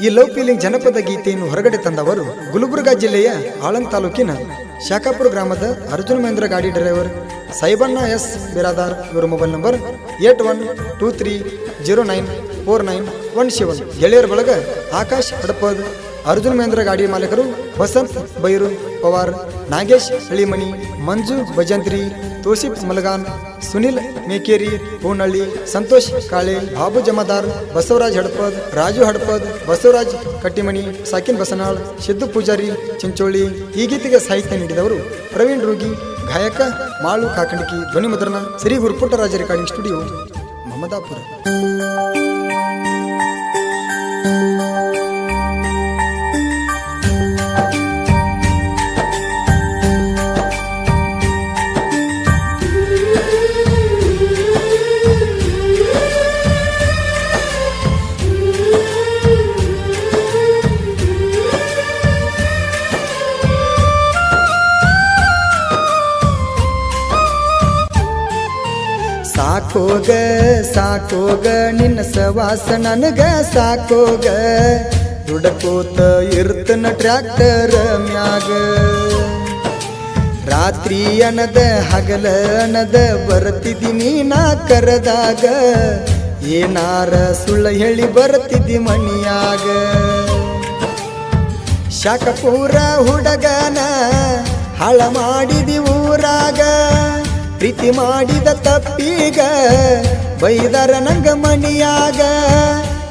ಈ love feeling ಜನಪದ ಗೀತೆಯನ್ನು ಹೊರಗಡೆ ತಂದವರು ಗುಲ್ಬರ್ಗಾ ಜಿಲ್ಲೆಯ ಆಳಂದ್ ತಾಲೂಕಿನ ಶಾಖಾಪುರ ಗ್ರಾಮದ ಅರ್ಜುನ್ ಮಹೇಂದ್ರ ಗಾಡಿ ಡ್ರೈವರ್ ಸೈಬಣ್ಣ ಎಸ್ ಬಿರಾದಾರ್. ಇವರ ಮೊಬೈಲ್ ನಂಬರ್ 8123094917. ಗೆಳೆಯರ ಬಳಗ ಆಕಾಶ್ ಹಡಪದ್, ಅರ್ಜುನ್ ಮಹೇಂದ್ರ ಗಾಡಿ ಮಾಲೀಕರು ವಸಂತ್ ಬೈರು ಪವಾರ್, ನಾಗೇಶ್ ಹಳಿಮಣಿ, ಮಂಜು ಭಜಂತ್ರಿ, ತೋಸಿಫ್ ಮಲಗಾನ್, ಸುನಿಲ್ ಮೇಕೇರಿ ಪೂನಳ್ಳಿ, ಸಂತೋಷ್ ಕಾಳೆ, ಬಾಬು ಜಮಾದಾರ್, ಬಸವರಾಜ್ ಹಡಪದ್, ರಾಜು ಹಡಪದ್, ಬಸವರಾಜ್ ಕಟ್ಟಿಮಣಿ, ಸಾಕಿನ್ ಬಸನಾಳ್, ಸಿದ್ದು ಪೂಜಾರಿ ಚಿಂಚೋಳಿ. ಈ ಗೀತೆಗೆ ಸಾಹಿತ್ಯ ನೀಡಿದವರು ಪ್ರವೀಣ್ ರೂಗಿ, ಗಾಯಕ ಮಾಳು ಕಾಕಂಡಿಕಿ, ಧ್ವನಿ ಮುದ್ರಣ ಶ್ರೀ ಗುರುಪುಟ್ಟರಾಜ ರೆಕಾರ್ಡಿಂಗ್ ಸ್ಟುಡಿಯೋ ಮಮದಾಪುರ. ಸಾಕೋಗ ಸಾಕೋಗ ನಿನ್ನ ಸವಾಸ ನನಗ ಸಾಕೋಗ, ದುಡಕೋತ ಇರ್ತನ ಟ್ರ್ಯಾಕ್ಟರ್ ಮ್ಯಾಗ. ರಾತ್ರಿ ಅನದ ಹಗಲ ಅನದ ಬರ್ತಿದ್ದೀನಿ ನಾ ಕರದಾಗ, ಏನಾರ ಸುಳ್ಳ ಹೇಳಿ ಬರ್ತಿದ್ದಿ ಮನಿಯಾಗ. ಶಾಖಪೂರ ಹುಡುಗನ ಹಾಳ ಮಾಡಿದಿ ಊರಾಗ, ಪ್ರೀತಿ ಮಾಡಿದ ತಪ್ಪೀಗ ಬೈದರ ನಂಗ ಮನಿಯಾಗ.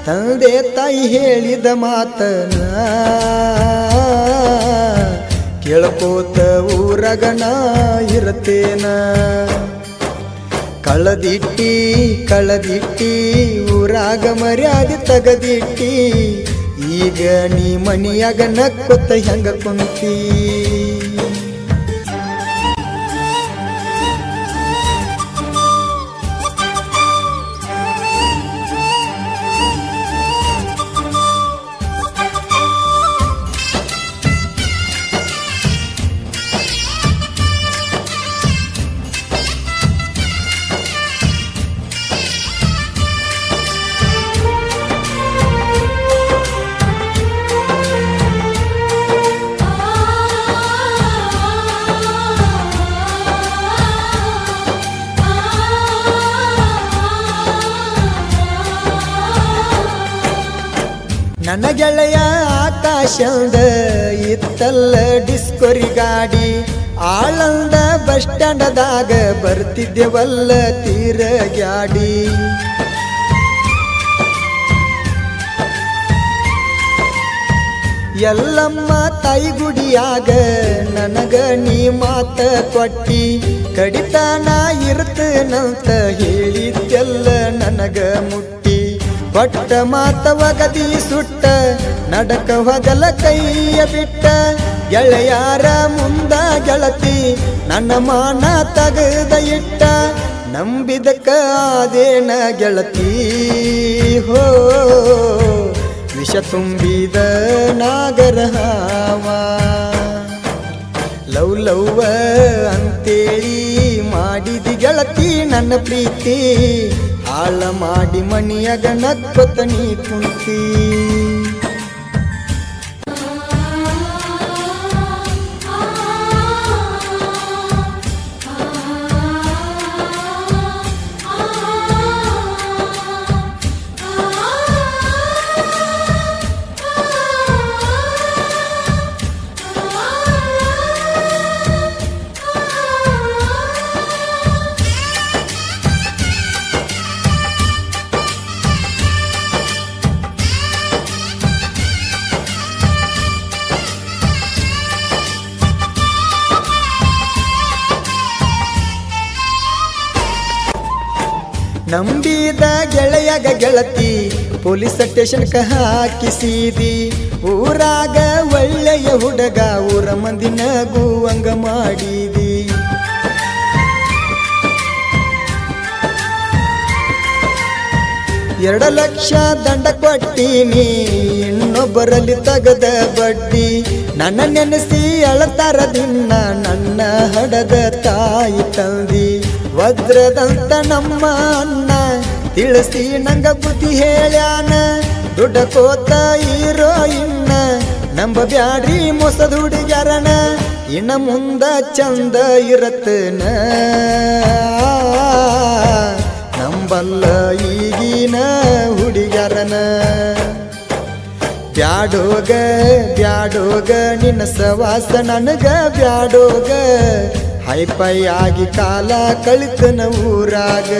ತಂದೆ ತಾಯಿ ಹೇಳಿದ ಮಾತನ ಕೇಳ್ಕೋತ ಊರಗನ ಇರತೇನ. ಕಳದಿಟ್ಟಿ ಕಳದಿಟ್ಟಿ ಊರಾಗ ಮರ್ಯಾದೆ ತಗದಿಟ್ಟಿ, ಈಗ ನೀ ಮನಿಯಾಗ ನಕ್ಕೊತ್ತ ಹೆಂಗ ಕುಂತಿ. ನನ್ನ ಗೆಳೆಯ ಆಕಾಶಂದ ಇತ್ತಲ್ಲ ಡಿಸ್ಕೋರಿ ಗಾಡಿ, ಆಳಂದ ಬಸ್ ಸ್ಟ್ಯಾಂಡದಾಗ ಬರ್ತಿದ್ದೆವಲ್ಲ ತೀರಗ್ಯಾಡಿ. ಎಲ್ಲಮ್ಮ ತಾಯಿ ಗುಡಿಯಾಗ ನನಗ ನೀ ಮಾತ ಕೊಟ್ಟಿ, ಕಡಿತಾನ ಇರ್ತನಂತ ಹೇಳಿದ್ದೆಲ್ಲ ನನಗ ಮುಟ್ಟಿ. ಕೊಟ್ಟ ಮಾತ ಒಗದಿ ಸುಟ್ಟ ನಡಕ ಹೊಗಲ ಕೈಯ ಬಿಟ್ಟ, ಗೆಳೆಯಾರ ಮುಂದ ಗೆಳತಿ ನನ್ನ ಮಾನ ತಗದ ಇಟ್ಟ. ನಂಬಿದಕ್ಕ ಆದೇನ ಗೆಳತಿ ಹೋ, ವಿಷ ತುಂಬಿದ ನಾಗರ ಹಾವ. ಲವ್ ಲವ್ವ ಅಂತೇಳಿ ಮಾಡಿದಿ ಗೆಳತಿ ನನ್ನ ಪ್ರೀತಿ, ಹಾಳ ಮಾಡಿ ಮನಿಯಾಗ ನಕ್ಕೊತ ನೀ ಕುಂತಿ. ನಂಬಿದ ಗೆಳೆಯಗ ಗೆಳತಿ ಪೊಲೀಸ್ ಸ್ಟೇಷನ್ಕ ಹಾಕಿಸಿದಿ, ಊರಾಗ ಒಳ್ಳೆಯ ಹುಡುಗ ಊರ ಮಂದಿ ನಗುವಂಗ ಮಾಡಿದಿ. 2 ಲಕ್ಷ ದಂಡ ಕೊಟ್ಟೀನಿ ಇನ್ನೊಬ್ಬರಲ್ಲಿ ತಗದ ಬಡ್ಡಿ, ನನ್ನ ನೆನೆಸಿ ಅಳತಾರ ದಿನ ನನ್ನ ಹಡದ ತಾಯಿ ತಂದಿ. ವಜ್ರದಂತ ನಮ್ಮ ಅಣ್ಣ ತಿಳಿಸಿ ನಂಗ ಬುದ್ಧಿ ಹೇಳ್ಯಾನ, ದುಡ್ಡಕೋತ ಹೀರೋಯಿನ್ನ ನಂಬಬ್ಯಾಡ್ರಿ ಮೋಸದ ಹುಡುಗ್ಯಾರನ ಇನ್ನ ಮುಂದ ಚಂದ ಇರತ್ತನ ನಂಬಲ್ಲ ಈಗಿನ ಹುಡುಗ್ಯಾರನ ಬ್ಯಾಡೋಗ ಬ್ಯಾಡೋಗ ನಿನ್ನ ಸವಾಸ ನನಗ ಬ್ಯಾಡೋಗ ಹೈಪೈ ಆಗಿ ಕಾಲ ಕಳಿತನ ಊರಾಗ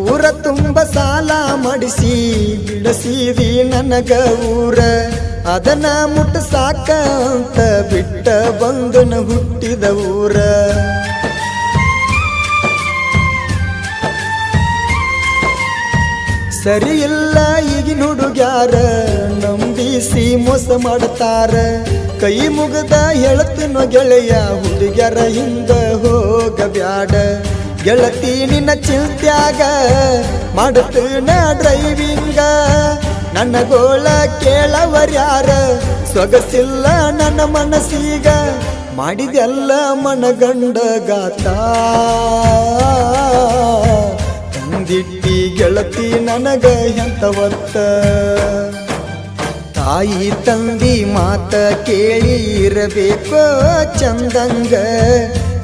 ಊರ ತುಂಬ ಸಾಲ ಮಾಡಿಸಿ ಬಿಡಿಸಿದಿ ನನಗ ಊರ ಅದನ್ನ ಮುಟ್ಟ ಸಾಕ ಅಂತ ಬಿಟ್ಟ ಬಂದನ ಹುಟ್ಟಿದ ಊರ ಸರಿ ಇಲ್ಲ ಈಗಿನ ಹುಡುಗ್ಯಾರ ನಂಬಿಸಿ ಮೋಸ ಮಾಡ್ತಾರ ಕೈ ಮುಗದ ಹೇಳ್ತನೋ ಗೆಳೆಯ ಹುಡುಗ್ಯಾರ ಹಿಂದ ಹೋಗಬ್ಯಾಡ ಗೆಳತಿ ನಿನ್ನ ಚಿಂತ್ಯಾಗ ಮಾಡುತ್ತನ ಡ್ರೈವಿಂಗ ನನ್ನ ಗೋಳ ಕೇಳವರ್ಯಾರ ಸೊಗಸಿಲ್ಲ ನನ್ನ ಮನಸ್ಸೀಗ ಮಾಡಿದೆಲ್ಲ ಮನಗಂಡ ಗಾತ ತಂದಿಟ್ಟಿ ಗೆಳತಿ ನನಗ ಎಂತವತ್ತ ತಾಯಿ ತಂದಿ ಮಾತ ಕೇಳಿ ಇರಬೇಕೋ ಚಂದಂಗ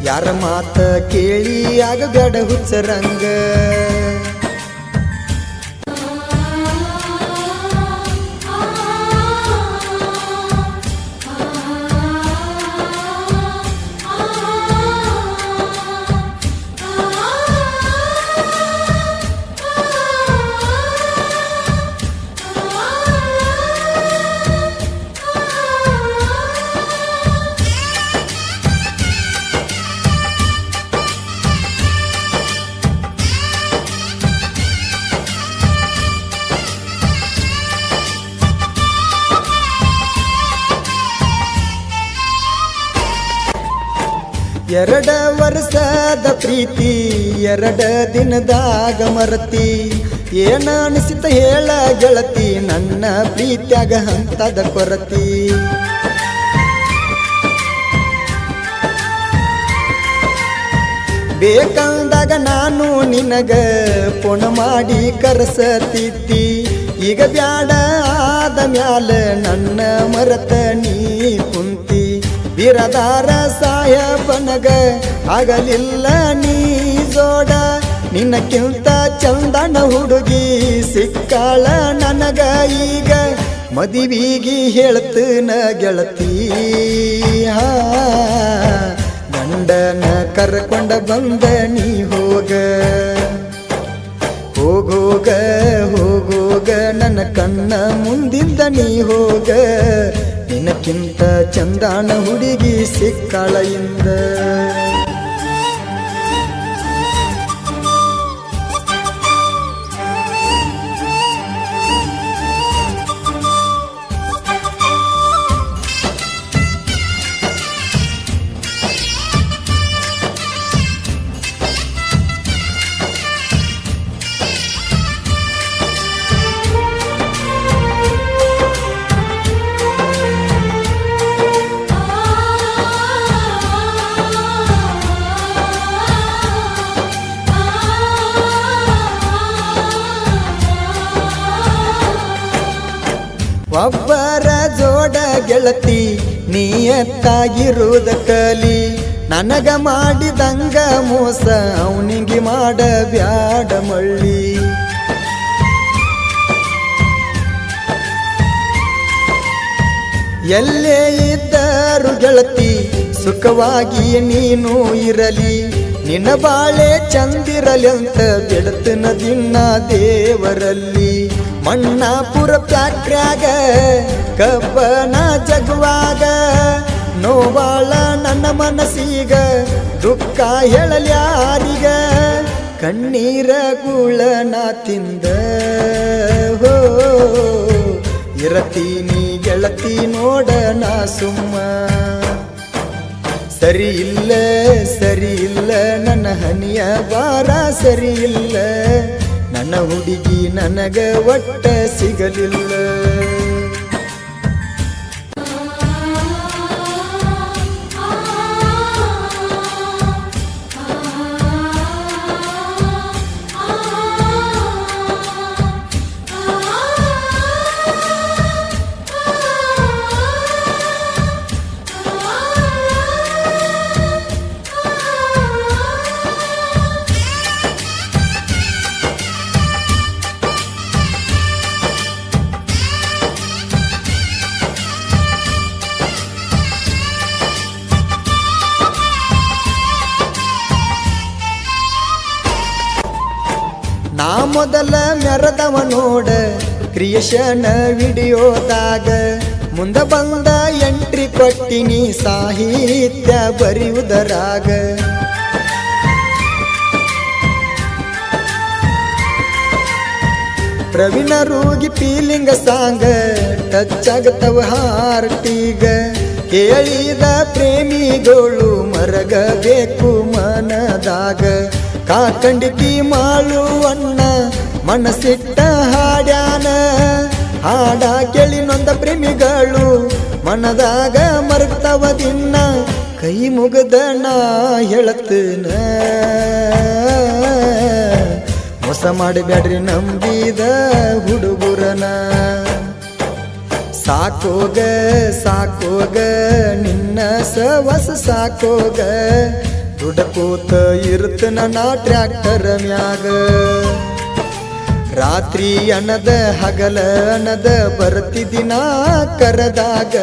ಯಾರ ಮಾತ ಕೇಳಿ ಆಗಬೇಡ ಹುಚ್ಚರಂಗ ಎರಡ ವರ್ಷದ ಪ್ರೀತಿ ಎರಡ ದಿನದಾಗ ಮರತಿ ಏನ ಅನಿಸಿತ ಹೇಳ ಗೆಳತಿ ನನ್ನ ಪ್ರೀತ್ಯಾಗ ಹಂತದ ಕೊರತಿ ಬೇಕಂದಾಗ ನಾನು ನಿನಗ ಪುಣ ಮಾಡಿ ಕರೆಸತಿದ್ದಿ ಈಗ ಬ್ಯಾಡ ಆದ ಮ್ಯಾಲ ನನ್ನ ಮರತ ನೀ ಕುಂತಿ ಬಿರದಾರ ಸಾಯಬನಗ ಆಗಲಿಲ್ಲ ನೀ ಜೋಡ ನಿನ್ನಕ್ಕಿಂತ ಚಂದನ ಹುಡುಗಿ ಸಿಕ್ಕಾಳ ನನಗ ಈಗ ಮದುವಿಗಿ ಹೇಳ್ತನ ಗೆಳತಿ ಗಂಡನ ಕರ್ಕೊಂಡ ಬಂದ ನೀ ಹೋಗ ಹೋಗೋಗ ಹೋಗೋಗ ನನ್ನ ಕಣ್ಣ ಮುಂದಿಂದ ನೀ ಹೋಗ ನಿನಕ್ಕಿಂತ ಚಂದಾನ ಹುಡುಗಿ ಸಿಕ್ಕಾಳ ಇಂದ ಒಬ್ಬರ ಜೋಡ ಗೆಳತಿ ನೀಯತ್ತಾಗಿರುವುದ ಕಲಿ ನನಗ ಮಾಡಿದಂಗ ಮೋಸ ಅವನಿಗೆ ಮಾಡಬ್ಯಾಡ ಮಳ್ಳಿ ಎಲ್ಲೇ ಇದ್ದರು ಗೆಳತಿ ಸುಖವಾಗಿ ನೀನು ಇರಲಿ ನಿನ್ನ ಬಾಳೆ ಚಂದಿರಲಿ ಅಂತ ಬಿಡತನ ದಿನ ದೇವರಲ್ಲಿ ಮಣ್ಣಾಪುರ ಫ್ಯಾಕ್ಟ್ರ್ಯಾಗ ಕಬ್ಬನ ಜಗುವಾಗ ನೋವಾಳ ನನ್ನ ಮನಸ್ಸೀಗ ದುಃಖ ಹೇಳಲ್ಯಾರಿಗ ಕಣ್ಣೀರ ಗುಳನ ತಿಂದ ಹೋ ಇರತೀನಿ ಗೆಳತಿ ನೋಡ ನಾ ಸುಮ್ಮ ಸರಿ ಇಲ್ಲ ನನ್ನ ಹನಿಯ ಬಾರ ಸರಿ ಇಲ್ಲ ನನ್ನ ಹುಡುಗಿ ನನಗ ಒಟ್ಟ ಸಿಗಲಿಲ್ಲ ನಾ ಮೊದಲ ಮೆರದವ ನೋಡ ಕ್ರಿಯೇಷನ್ ವಿಡಿಯೋದಾಗ ಮುಂದ ಬಂದ ಎಂಟ್ರಿ ಕೊಟ್ಟಿನಿ ಸಾಹಿತ್ಯ ಬರೆಯುವುದರಾಗ ಪ್ರವೀಣ ರೂಗಿ ಫೀಲಿಂಗ ಸಾಂಗ ಟಚ್ ಆಗತವ ಹಾರ್ಟಿಗ ಕೇಳಿದ ಪ್ರೇಮಿಗಳು ಮರಗಬೇಕು ಮನದಾಗ ಕಾಕಂಡಿಕಿ ಮಾಳುವಣ್ಣ ಮನಸ್ಸಿಟ್ಟ ಹಾಡ್ಯಾನ ಹಾಡ ಕೇಳಿ ನೊಂದ ಪ್ರೇಮಿಗಳು ಮನದಾಗ ಮರ್ತವ ದಿನ ಕೈ ಮುಗದ ನಾ ಹೇಳತ್ತನ ಮೋಸ ಮಾಡಬ್ಯಾಡ್ರಿ ನಂಬಿದ ಹುಡುಗುರನ ಸಾಕೋಗ ನಿನ್ನ ಸವಸ ಸಾಕೋಗ ದುಡಕೋತ ಇರ್ತನ ನಾ ಟ್ರ್ಯಾಕ್ಟರ್ ಮ್ಯಾಗ ರಾತ್ರಿ ಅನ್ನದ ಹಗಲ ಅನ್ನದ ಬರ್ತಿದಿನ ಕರದಾಗ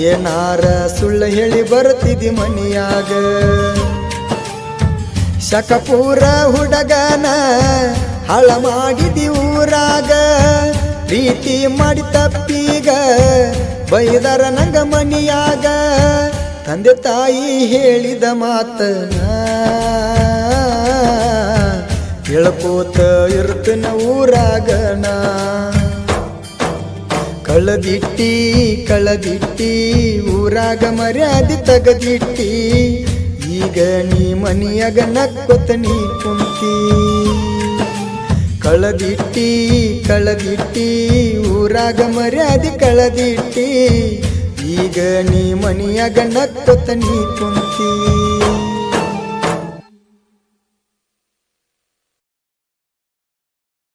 ಏನಾರ ಸುಳ್ಳು ಹೇಳಿ ಬರ್ತಿದಿ ಮನಿಯಾಗ ಶಕಪೂರ ಹುಡುಗನ ಹಳ ಮಾಡಿದಿ ಊರಾಗ ಪ್ರೀತಿ ಮಾಡಿ ತಪ್ಪೀಗ ಬೈದರ ನಂಗ ಮನಿಯಾಗ ತಂದೆ ತಾಯಿ ಹೇಳಿದ ಮಾತನ ಹೇಳ್ಕೋತ ಇರ್ತನ ಊರಾಗನ ಕಳದಿಟ್ಟಿ ಊರಾಗ ಮರ್ಯಾದೆ ತಗದಿಟ್ಟಿ ಈಗ ನೀ ಮನಿಯಾಗ ನಕ್ಕೊತ ನೀ ಕುಂತಿ ಕಳದಿಟ್ಟಿ ಊರಾಗ ಮರ್ಯಾದೆ ಕಳದಿಟ್ಟಿ ಈಗ ನೀ ಮನಿಯಾಗ ನಕ್ಕೊತ ನೀ ಕುಂತಿ